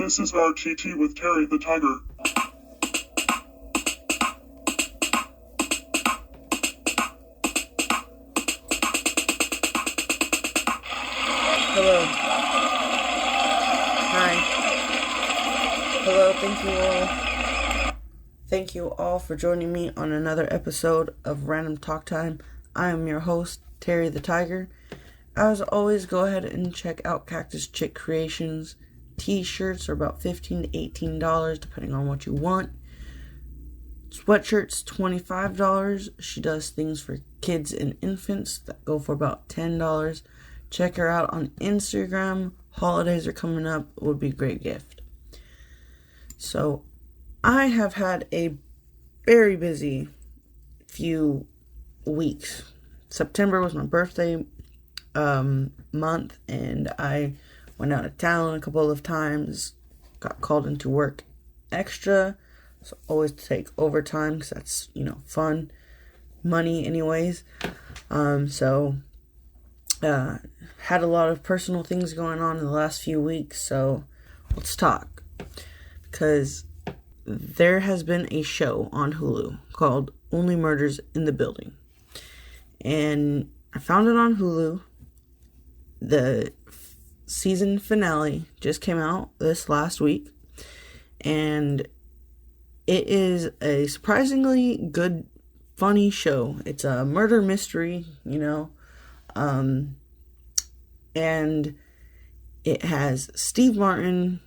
This is RTT with Terry the Tiger. Hello. Hi. Hello, thank you all for joining me on another episode of Random Talk Time. I am your host, Terry the Tiger. As always, go ahead and check out Cactus Chick Creations. T-shirts are about $15 to $18 depending on what you want. Sweatshirts, $25. She does things for kids and infants that go for about $10. Check her out on Instagram. Holidays are coming up. It would be a great gift. So, I have had a very busy few weeks. September was my birthday month, and I went out of town a couple of times. Got called into work extra. So, always take overtime because that's, fun. Money anyways. Had a lot of personal things going on in the last few weeks, so let's talk. Because there has been a show on Hulu called Only Murders in the Building. And I found it on Hulu. The season finale just came out this last week. And it is a surprisingly good, funny show. It's a murder mystery, and it has Steve Martin,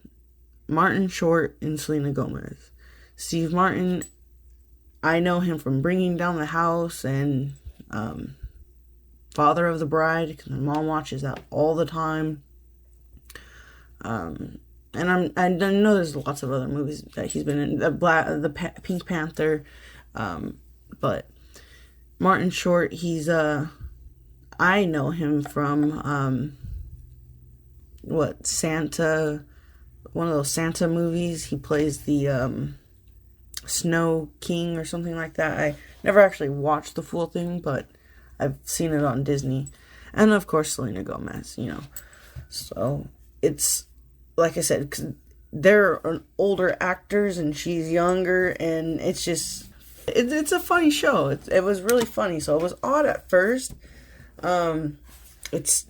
Martin Short, and Selena Gomez. Steve Martin, I know him from Bringing Down the House and Father of the Bride, because my mom watches that all the time. And I know there's lots of other movies that he's been in, the Pink Panther, but Martin Short, he's I know him from Santa, one of those Santa movies. He plays the Snow King or something like that. I never actually watched the full thing, but I've seen it on Disney. And of course Selena Gomez, So it's, like I said, 'cause they're older actors and she's younger, and it's just, it's a funny show. It was really funny, so it was odd at first. It's,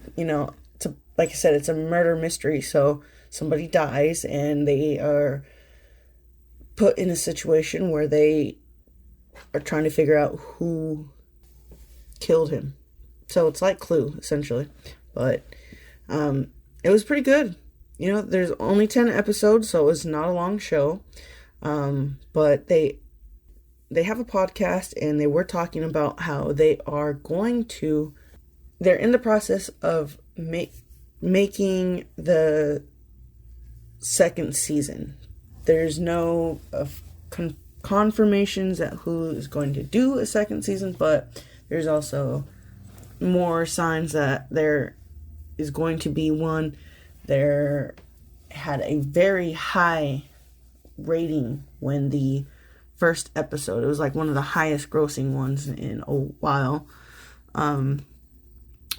like I said, it's a murder mystery, so somebody dies and they are put in a situation where they are trying to figure out who killed him. So it's like Clue, essentially. But it was pretty good. There's only 10 episodes, so it's not a long show. But they have a podcast, and they were talking about how they're in the process of making the second season. There's no confirmations that Hulu is going to do a second season, but there's also more signs that there is going to be one. There had a very high rating when the first episode, it was like one of the highest grossing ones in a while.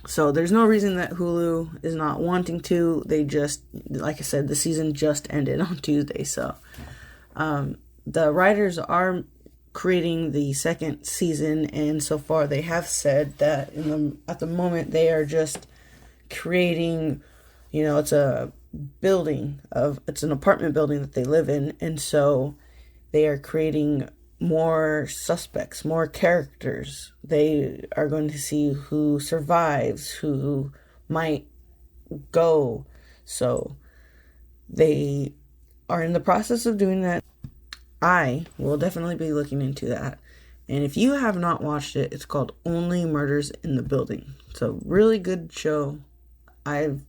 So there's no reason that Hulu is not wanting to. They just, like I said, the season just ended on Tuesday. So the writers are creating the second season, and so far they have said that at the moment they are just creating, it's an apartment building that they live in, and so they are creating more suspects, more characters. They are going to see who survives, who might go. So they are in the process of doing that. I will definitely be looking into that. And if you have not watched it, it's called Only Murders in the Building. It's a really good show. I've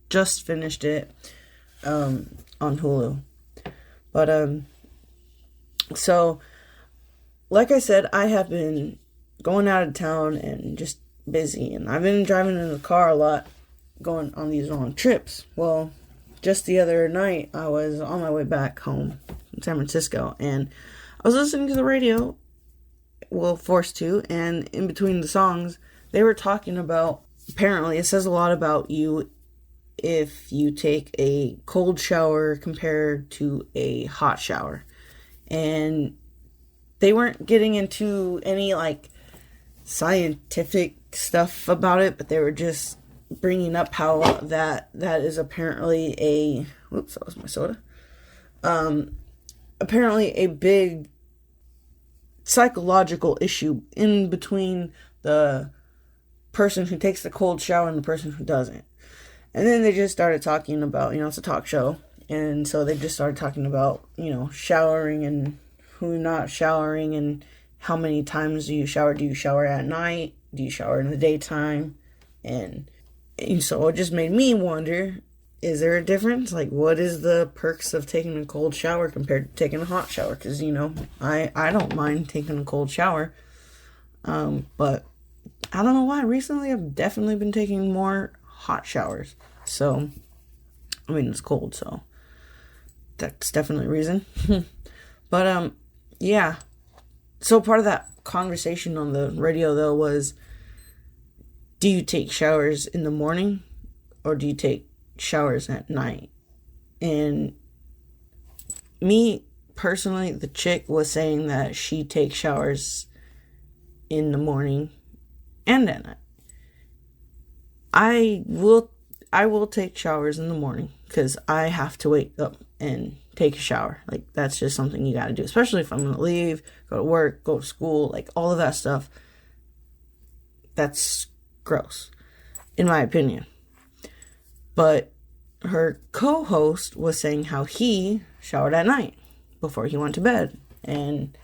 just finished it on Hulu. But so, like I said, I have been going out of town and just busy. And I've been driving in the car a lot, going on these long trips. Well, just the other night, I was on my way back home in San Francisco. And I was listening to the radio, forced to. And in between the songs, they were talking about, apparently, it says a lot about you if you take a cold shower compared to a hot shower. And they weren't getting into any like scientific stuff about it, but they were just bringing up how that is apparently a whoops, that was my soda. Apparently a big psychological issue in between the person who takes the cold shower and the person who doesn't. And then they just started talking about, it's a talk show, and so they just started talking about, showering and who not showering and how many times do you shower? Do you shower at night? Do you shower in the daytime? And so it just made me wonder, is there a difference? Like, what is the perks of taking a cold shower compared to taking a hot shower? Because, I don't mind taking a cold shower. But I don't know why. Recently, I've definitely been taking more hot showers. So, it's cold, so that's definitely a reason. But, yeah. So part of that conversation on the radio, though, was, do you take showers in the morning or do you take showers at night? And me, personally, the chick was saying that she takes showers in the morning and at night. I will take showers in the morning because I have to wake up and take a shower. Like, that's just something you gotta do, especially if I'm gonna leave, go to work, go to school, like all of that stuff. That's gross, in my opinion. But her co-host was saying how he showered at night before he went to bed, and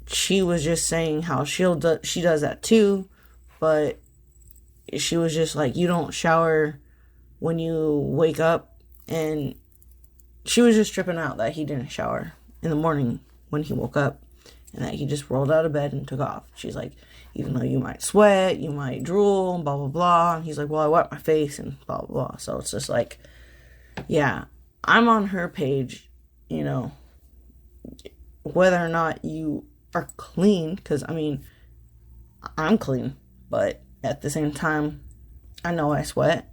she was just saying how she does that too, but she was just like, you don't shower when you wake up, and she was just tripping out that he didn't shower in the morning when he woke up, and that he just rolled out of bed and took off. She's like, even though you might sweat, you might drool, blah, blah, blah. And he's like, well, I wiped my face and blah, blah, blah. So it's just like, yeah, I'm on her page, whether or not you are clean, because, I'm clean, but at the same time, I know I sweat,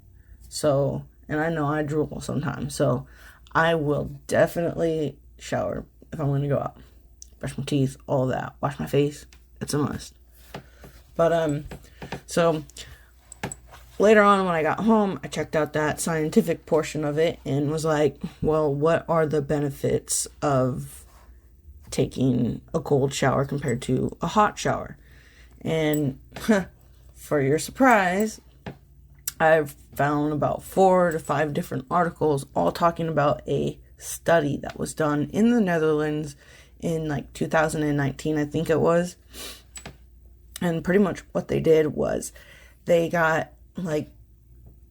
so, and I know I drool sometimes, so I will definitely shower if I'm going to go out. Brush my teeth, all that. Wash my face. It's a must. But, so, later on when I got home, I checked out that scientific portion of it and was like, well, what are the benefits of taking a cold shower compared to a hot shower? And, for your surprise, I've found about 4 to 5 different articles all talking about a study that was done in the Netherlands in like 2019, I think it was. And pretty much what they did was they got like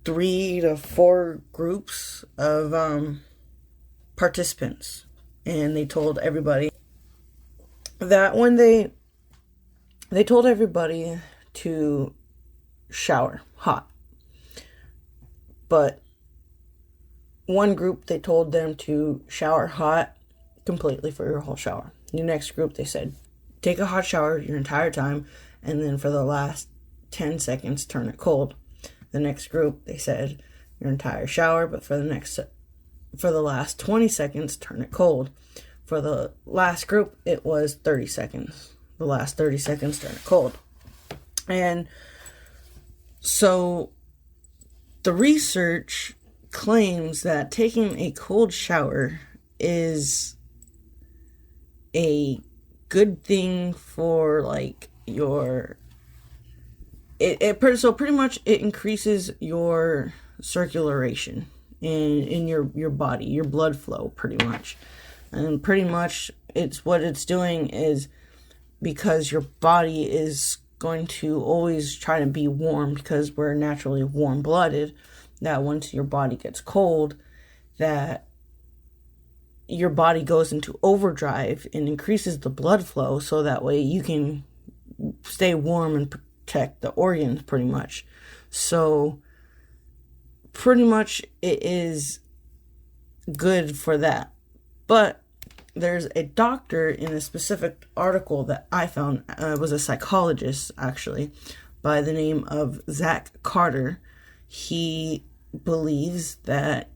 3 to 4 groups of participants, and they told everybody that when they told everybody to shower hot. But one group, they told them to shower hot completely for your whole shower. The next group, they said, take a hot shower your entire time, and then for the last 10 seconds, turn it cold. The next group, they said, your entire shower, but for the last 20 seconds, turn it cold. For the last group, it was 30 seconds. The last 30 seconds, turn it cold. And so the research claims that taking a cold shower is a good thing for like your so pretty much it increases your circulation in your body, your blood flow, pretty much. And pretty much it's what it's doing is because your body is going to always try to be warm because we're naturally warm-blooded, that once your body gets cold, that your body goes into overdrive and increases the blood flow so that way you can stay warm and protect the organs, pretty much. So pretty much it is good for that. But there's a doctor in a specific article that I found, was a psychologist actually, by the name of Zach Carter. He believes that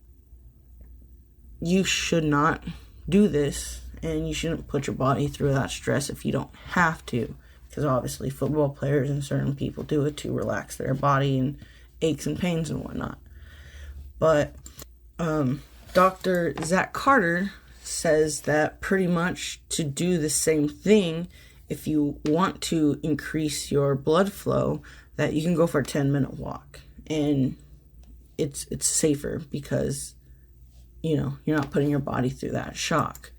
you should not do this, and you shouldn't put your body through that stress if you don't have to, because obviously football players and certain people do it to relax their body and aches and pains and whatnot. But Dr. Zach Carter says that pretty much to do the same thing, if you want to increase your blood flow, that you can go for a 10-minute walk, and it's safer because you're not putting your body through that shock.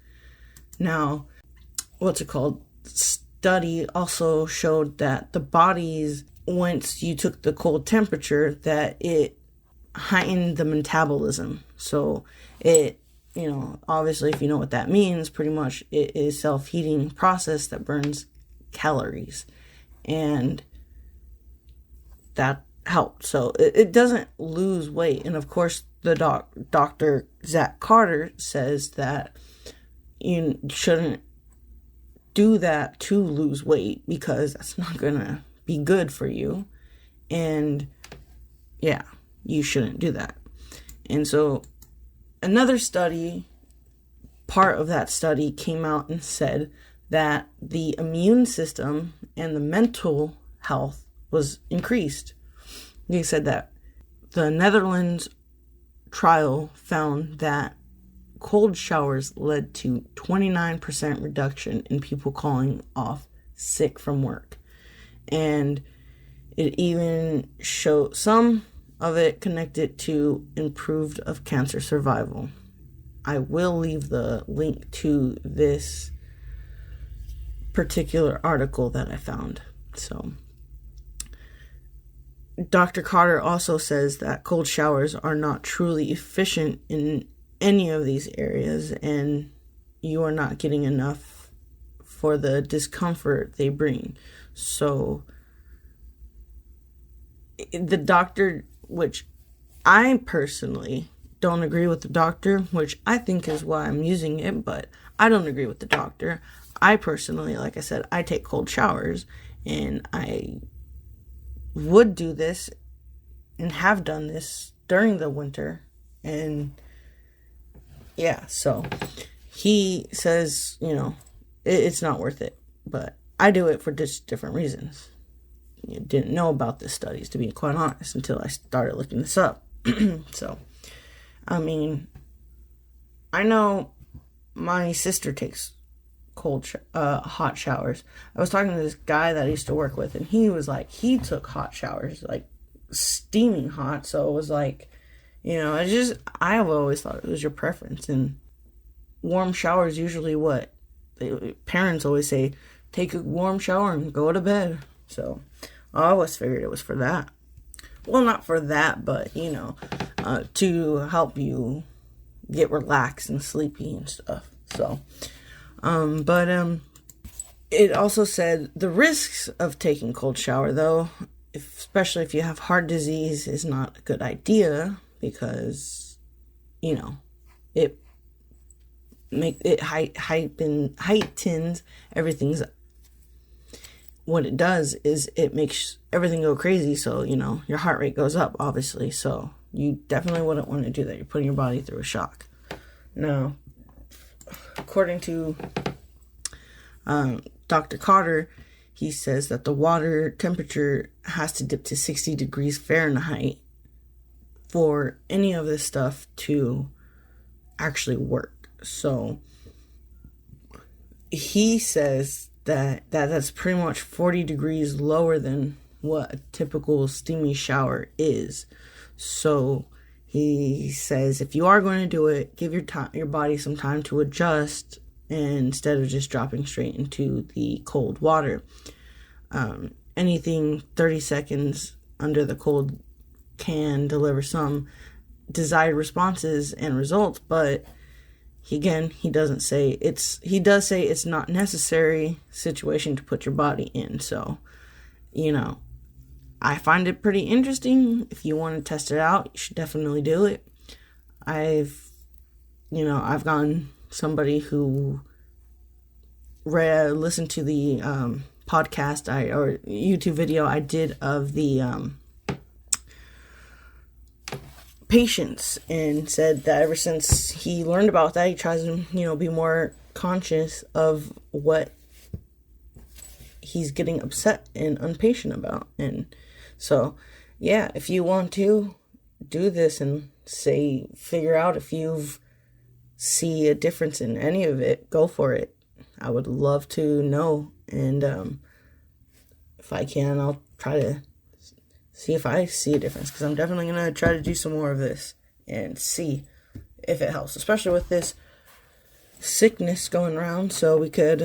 Now, study also showed that the body's, once you took the cold temperature, that it heightened the metabolism. So it, obviously if you know what that means, pretty much it is self-heating process that burns calories, and that helped. So it doesn't lose weight. And of course the Dr. Zach Carter says that you shouldn't do that to lose weight, because that's not gonna be good for you, and yeah, you shouldn't do that. And so another study, part of that study, came out and said that the immune system and the mental health was increased. They said that the Netherlands trial found that cold showers led to 29% reduction in people calling off sick from work. And it even showed some of it connected to improved of cancer survival. I will leave the link to this particular article that I found. So Dr. Carter also says that cold showers are not truly efficient in any of these areas, and you are not getting enough for the discomfort they bring. So the doctor, which I personally don't agree with the doctor, which I think is why I'm using it, but I don't agree with the doctor. I personally, like I said, I take cold showers, and I would do this and have done this during the winter. And yeah, so he says, it's not worth it, but I do it for just different reasons. You didn't know about the studies, to be quite honest, until I started looking this up. So, I know my sister takes hot showers. I was talking to this guy that I used to work with, and he was like, he took hot showers, like steaming hot. So it was like, I've always thought it was your preference. And warm showers usually parents always say, take a warm shower and go to bed. So I always figured it was for that. Well, not for that, but to help you get relaxed and sleepy and stuff. So it also said the risks of taking cold shower, though, especially if you have heart disease, is not a good idea, because it heightens everything's. What it does is it makes everything go crazy, so your heart rate goes up, obviously. So you definitely wouldn't want to do that. You're putting your body through a shock. Now, according to Dr. Carter, he says that the water temperature has to dip to 60 degrees Fahrenheit for any of this stuff to actually work. So he says that's pretty much 40 degrees lower than what a typical steamy shower is. So he says if you are going to do it, give your body some time to adjust, instead of just dropping straight into the cold water. Anything 30 seconds under the cold can deliver some desired responses and results, but he does say it's not necessary situation to put your body in. So, I find it pretty interesting. If you want to test it out, you should definitely do it. I've gotten somebody who listened to the podcast or YouTube video I did of the patience, and said that ever since he learned about that, he tries to, be more conscious of what he's getting upset and impatient about. And so, yeah, if you want to do this and figure out if you've see a difference in any of it, go for it. I would love to know, and if I can, I'll try to see if I see a difference, because I'm definitely going to try to do some more of this and see if it helps, especially with this sickness going around, so we could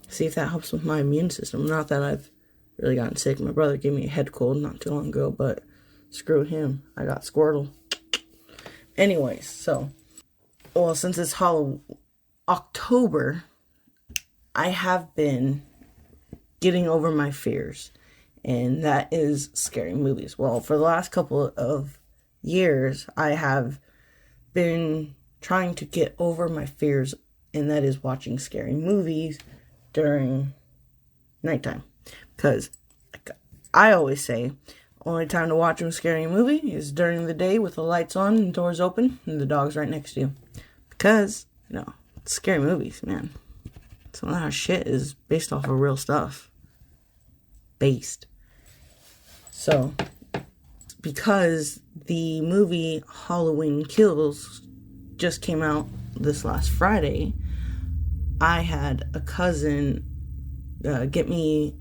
see if that helps with my immune system. Not that I've really gotten sick. My brother gave me a head cold not too long ago, but screw him. I got Squirtle. Anyways, so, well, since it's October, I have been getting over my fears, and that is scary movies. Well, for the last couple of years, I have been trying to get over my fears, and that is watching scary movies during nighttime. Because, like I always say, only time to watch a scary movie is during the day with the lights on and doors open and the dog's right next to you. Because, scary movies, man. Some of that shit is based off of real stuff. So, because the movie Halloween Kills just came out this last Friday, I had a cousin get me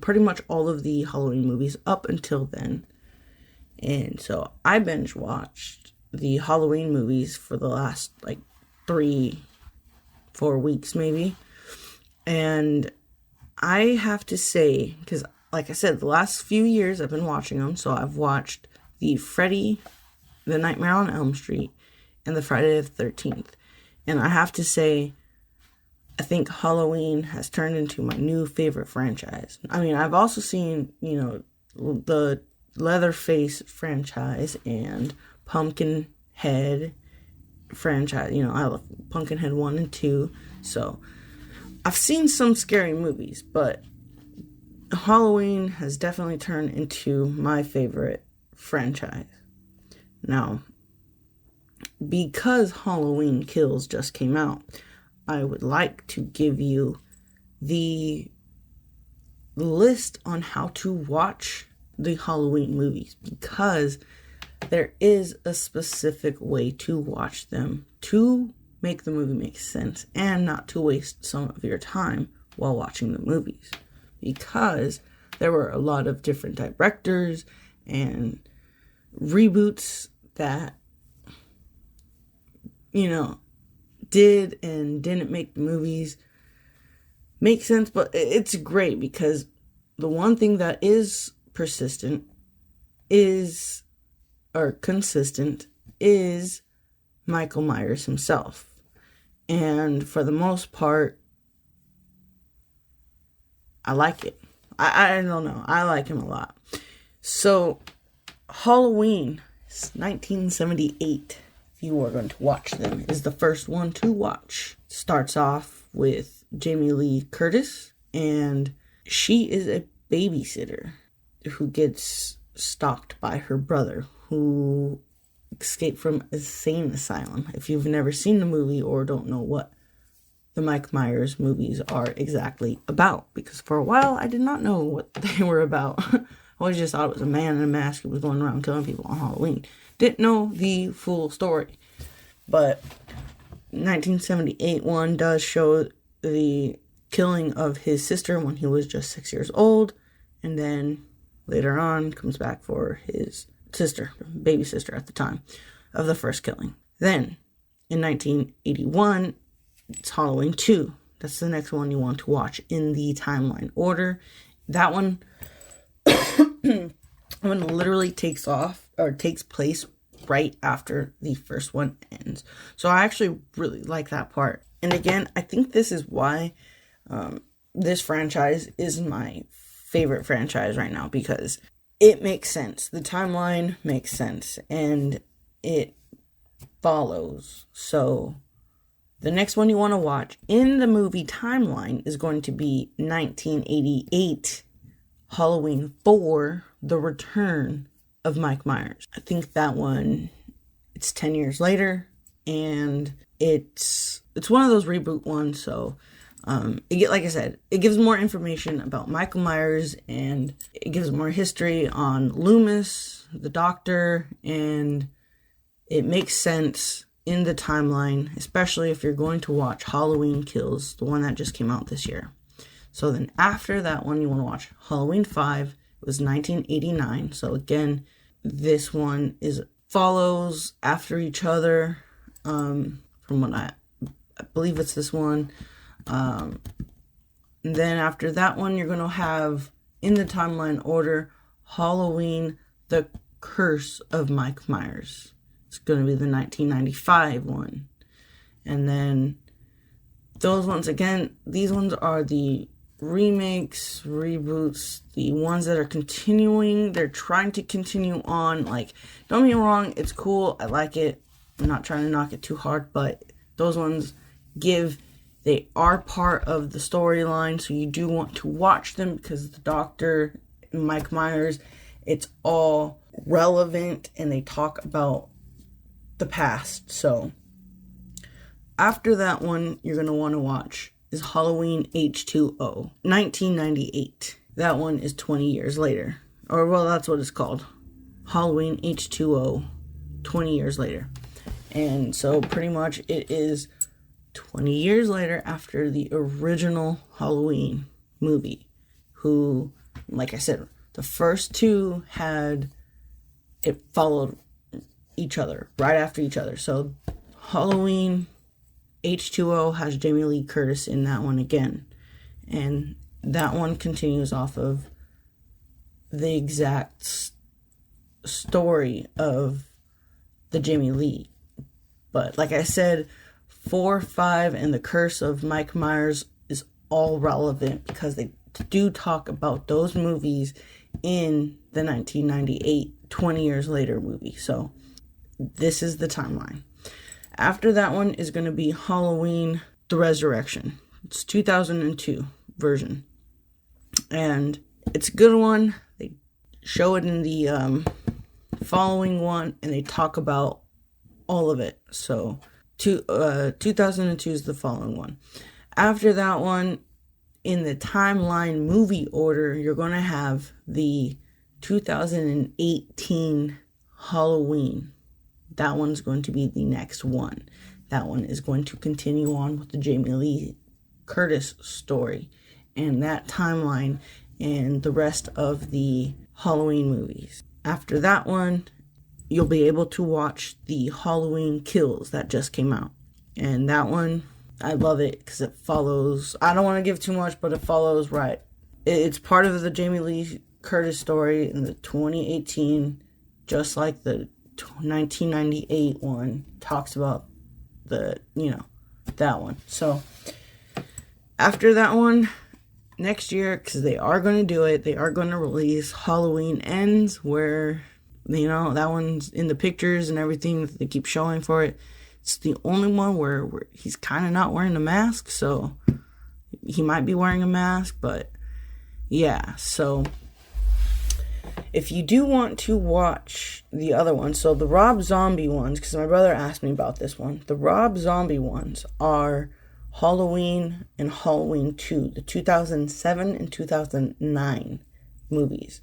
pretty much all of the Halloween movies up until then. And so I binge watched the Halloween movies for the last 3-4 weeks maybe. And I have to say, because like I said, the last few years I've been watching them. So I've watched the Freddy, the Nightmare on Elm Street, and the Friday the 13th. And I have to say, I think Halloween has turned into my new favorite franchise. I mean, I've also seen, the Leatherface franchise and Pumpkinhead franchise. I love Pumpkinhead 1 and 2. So, I've seen some scary movies, but Halloween has definitely turned into my favorite franchise. Now, because Halloween Kills just came out, I would like to give you the list on how to watch the Halloween movies, because there is a specific way to watch them to make the movie make sense and not to waste some of your time while watching the movies, because there were a lot of different directors and reboots that did and didn't make the movies make sense. But it's great because the one thing that is consistent is Michael Myers himself. And for the most part, I like it. I don't know. I like him a lot. So, Halloween 1978. You are going to watch them, is the first one to watch. Starts off with Jamie Lee Curtis, and she is a babysitter who gets stalked by her brother, who escaped from a insane asylum. If you've never seen the movie or don't know what the Mike Myers movies are exactly about, because for a while I did not know what they were about. I always just thought it was a man in a mask who was going around killing people on Halloween. Didn't know the full story. But 1978 one does show the killing of his sister when he was just 6 years old. And then later on comes back for his sister, baby sister at the time of the first killing. Then in 1981, it's Halloween 2. That's the next one you want to watch in the timeline order. That one literally takes place right after the first one ends. So I actually really like that part. And again, I think this is why this franchise is my favorite franchise right now, because it makes sense. The timeline makes sense and it follows. So the next one you want to watch in the movie timeline is going to be 1988 Halloween 4, The Return of Mike Myers. I think that one, it's 10 years later, and it's one of those reboot ones, so like I said, it gives more information about Michael Myers, and it gives more history on Loomis, the doctor, and it makes sense in the timeline, especially if you're going to watch Halloween Kills, the one that just came out this year. So then after that one, you want to watch Halloween 5. It was 1989. So again, this one follows after each other. From what I believe it's this one. And then after that one, you're going to have, in the timeline order, Halloween, The Curse of Mike Myers. It's going to be the 1995 one. And then those ones, again, these ones are the remakes, reboots, the ones that are continuing. They're trying to continue on. Like, don't get me wrong, it's cool. I like it. I'm not trying to knock it too hard, but those ones they are part of the storyline, so you do want to watch them because the doctor, Mike Myers, it's all relevant and they talk about the past. So after that one, you're going to want to watch is Halloween H2O, 1998. That one is 20 years later. Or, well, that's what it's called. Halloween H2O, 20 years later. And so pretty much it is 20 years later after the original Halloween movie, who, like I said, the first two it followed each other, right after each other. So Halloween H2O has Jamie Lee Curtis in that one again. And that one continues off of the exact story of the Jamie Lee. But like I said, 4, 5, and The Curse of Mike Myers is all relevant because they do talk about those movies in the 1998, 20 years later movie. So this is the timeline. After that one is going to be Halloween, The Resurrection. It's 2002 version. And it's a good one. They show it in the following one, and they talk about all of it. So 2002 is the following one. After that one, in the timeline movie order, you're going to have the 2018 Halloween. That one's going to be the next one. That one is going to continue on with the Jamie Lee Curtis story and that timeline and the rest of the Halloween movies. After that one, you'll be able to watch the Halloween Kills that just came out. And that one, I love it because it follows, I don't want to give too much, but it follows right. It's part of the Jamie Lee Curtis story in the 2018, just like the 1998 one talks about that one. So after that one, next year, because they are going to do it, they are going to release Halloween Ends, where that one's in the pictures and everything that they keep showing for it. It's the only one where he's kind of not wearing a mask, so he might be wearing a mask, but yeah. So if you do want to watch the other ones, so the Rob Zombie ones, because my brother asked me about this one, the Rob Zombie ones are Halloween and Halloween 2, the 2007 and 2009 movies.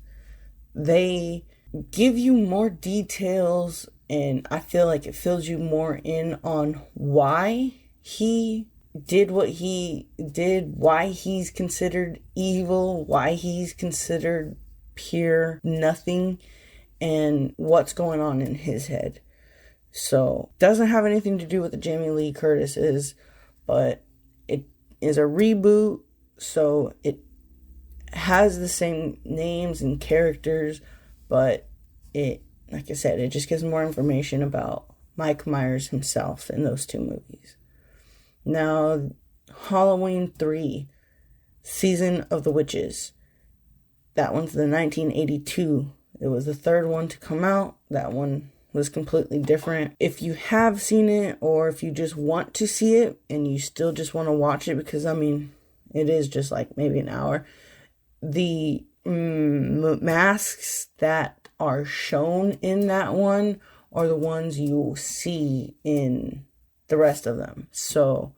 They give you more details, and I feel like it fills you more in on why he did what he did, why he's considered evil, why he's considered pure nothing, and what's going on in his head. So, doesn't have anything to do with the Jamie Lee Curtis but it is a reboot, so it has the same names and characters, but it, like I said, it just gives more information about Mike Myers himself in those two movies. Now, Halloween 3, Season of the Witches. That one's the 1982. It was the third one to come out. That one was completely different. If you have seen it, or if you just want to see it and you still just want to watch it, because it is just like maybe an hour, the masks that are shown in that one are the ones you see in the rest of them. So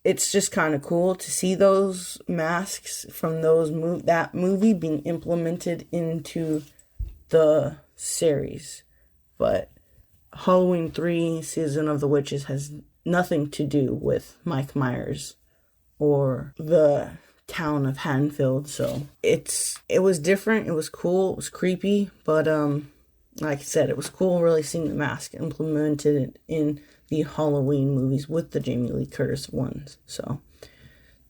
it's just kind of cool to see those masks from that movie being implemented into the series. But Halloween 3 Season of the Witches has nothing to do with Mike Myers or the town of Haddonfield. So it was different, it was cool, it was creepy, but like I said, it was cool really seeing the mask implemented in the Halloween movies with the Jamie Lee Curtis ones. So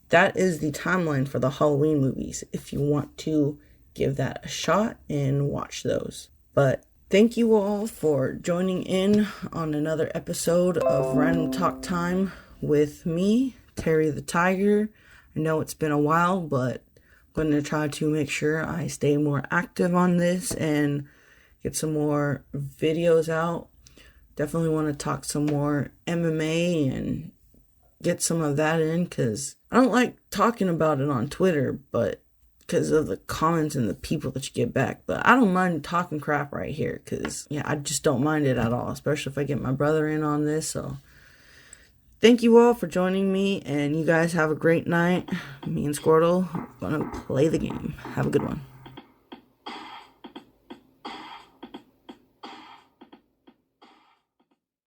that is the timeline for the Halloween movies if you want to give that a shot and watch those. But thank you all for joining in on another episode of Random Talk Time with me, Terry the Tiger. I know it's been a while, but I'm going to try to make sure I stay more active on this and get some more videos out. Definitely want to talk some more MMA and get some of that in, because I don't like talking about it on Twitter, but because of the comments and the people that you get back. But I don't mind talking crap right here, because I just don't mind it at all, especially if I get my brother in on this. So thank you all for joining me, and you guys have a great night. Me and Squirtle are going to play the game. Have a good one.